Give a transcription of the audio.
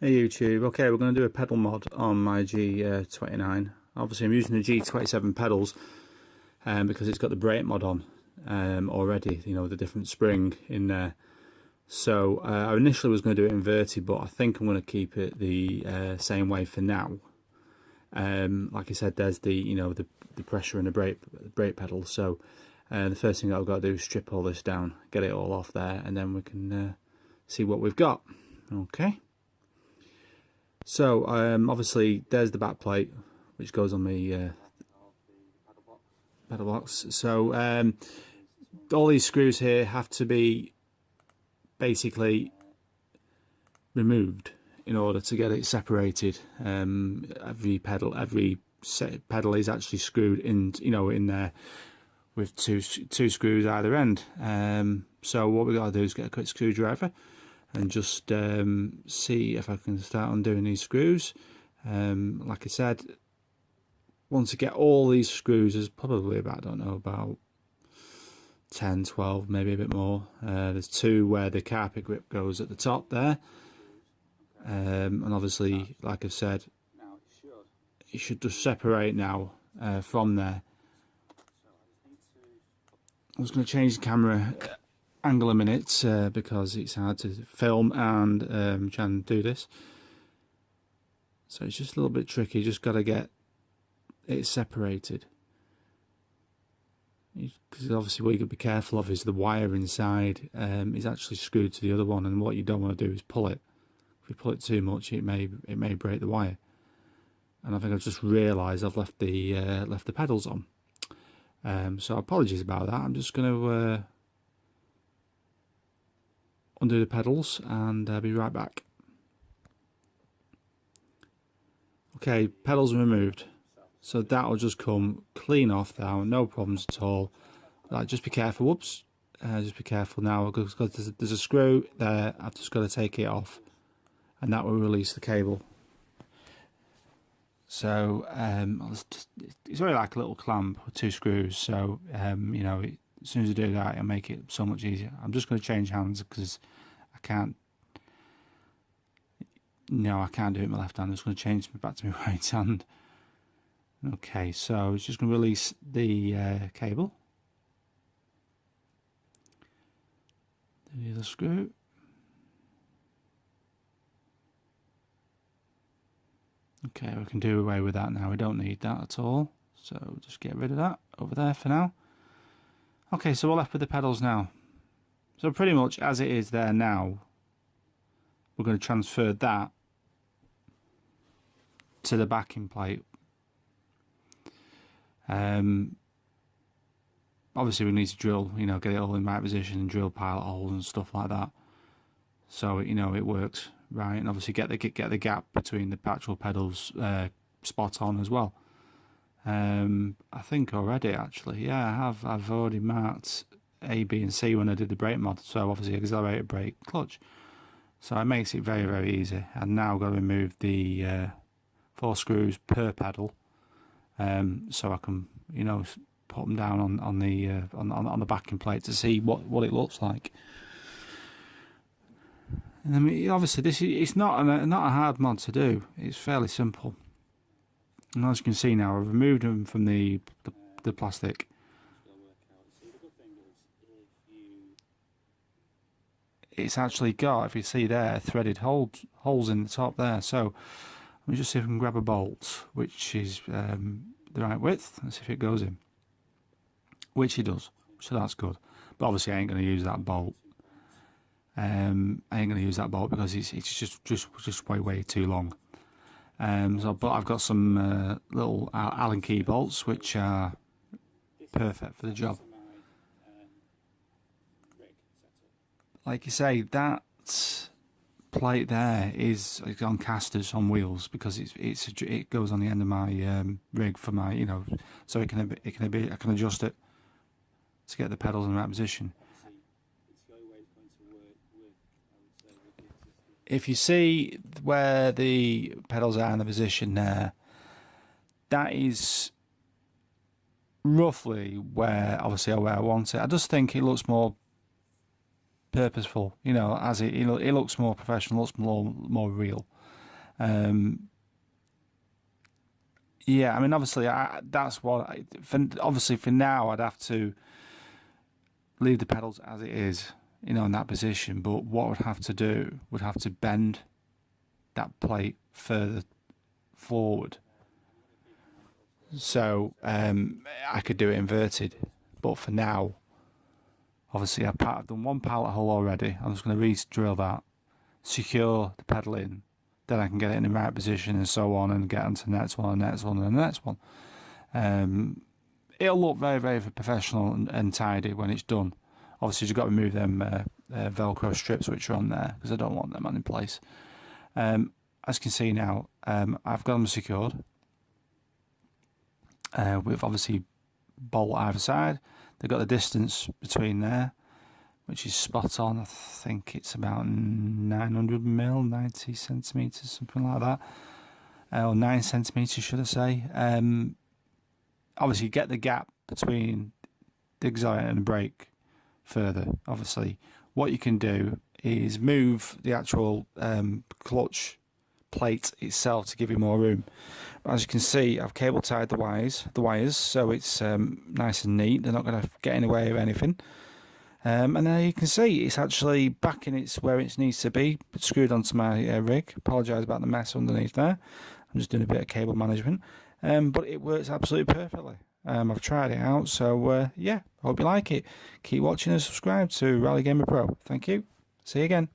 Hey YouTube, okay, we're going to do a pedal mod on my G29. Obviously I'm using the G27 pedals because it's got the brake mod on already, you know, with the different spring in there. So I initially was going to do it inverted, but I think I'm going to keep it the same way for now. Like I said, there's the, you know, the pressure and the brake pedal. So the first thing that I've got to do is strip all this down, get it all off there, and then we can see what we've got. Okay. So obviously there's the back plate which goes on the pedal box. So all these screws here have to be basically removed in order to get it separated. Every pedal is actually screwed in, you know, in there with two screws either end. So what we got to do is get a quick screwdriver and just see if I can start undoing these screws. Like I said, once I get all these screws, there's probably about, I don't know, about 10, 12, maybe a bit more. There's two where the carpet grip goes at the top there. And obviously, like I've said, it should just separate now from there. I was going to change the camera angle a minute because it's hard to film and try and do this, so it's just a little bit tricky. Just got to get it separated, because obviously what you got to be careful of is the wire inside is actually screwed to the other one, and what you don't want to do is pull it. If you pull it too much, it may break the wire. And I think I've just realised I've left the pedals on, so apologies about that. I'm just going to undo the pedals and I'll be right back. Okay, pedals are removed, so that'll just come clean off now, no problems at all. Like, just be careful. Whoops, just be careful now, because there's a screw there. I've just got to take it off, and that will release the cable. So it's really like a little clamp with two screws. So you know, as soon as I do that, it'll make it so much easier. I'm just going to change hands because I can't. No, I can't do it with my left hand. I'm just going to change back to my right hand. Okay, so it's just going to release the cable. The other screw. Okay, we can do away with that now. We don't need that at all. So just get rid of that over there for now. Okay, so we're left with the pedals now. So pretty much as it is there now, we're going to transfer that to the backing plate. Obviously we need to drill, you know, get it all in the right position and drill pilot holes and stuff like that, so you know it works right, and obviously get the gap between the actual pedals spot on as well. I think already, actually, yeah, I've already marked A, B and C when I did the brake mod, so obviously accelerator, brake, clutch, so it makes it very, very easy. And now I've got to remove the 4 screws per pedal, so I can, you know, put them down on the backing plate to see what it looks like. And I mean, obviously it's not a hard mod to do. It's fairly simple. And as you can see now, I've removed them from the plastic. It's actually got, if you see there, threaded holes in the top there. So let me just see if I can grab a bolt which is the right width. Let's see if it goes in, which it does, so that's good. But obviously I ain't going to use that bolt. I ain't going to use that bolt because it's just way too long. But I've got some little Allen key bolts which are perfect for the job. Like you say, that plate there is on casters on wheels because it goes on the end of my rig for my, you know, so I can adjust it to get the pedals in the right position. If you see where the pedals are in the position there, that is roughly where I want it. I just think it looks more purposeful, you know, as it looks more professional, looks more real. Yeah, I mean, obviously, that's what. Obviously, for now, I'd have to leave the pedals as it is, you know, in that position. But what I'd have to do would have to bend that plate further forward, so I could do it inverted. But for now, obviously, I've done one pallet hole already. I'm just going to re-drill that, secure the pedal in. Then I can get it in the right position and so on, and get onto the next one, and the next one, and the next one. It'll look very, very professional and tidy when it's done. Obviously, you've got to remove them Velcro strips which are on there, because I don't want them on in place. As you can see now, I've got them secured with obviously bolt either side. They've got the distance between there, which is spot on. I think it's about 900 mil, 90 centimetres, something like that. Or 9 centimetres, should I say. Obviously, get the gap between the exhaust and the brake further. Obviously, what you can do is move the actual clutch plate itself to give you more room. But as you can see, I've cable tied the wires, so it's nice and neat. They're not going to get in the way of anything. And then you can see it's actually back in where it needs to be, screwed onto my rig. Apologise about the mess underneath there. I'm just doing a bit of cable management. But it works absolutely perfectly. I've tried it out, so yeah, hope you like it. Keep watching and subscribe to Rally Gamer Pro. Thank you. See you again.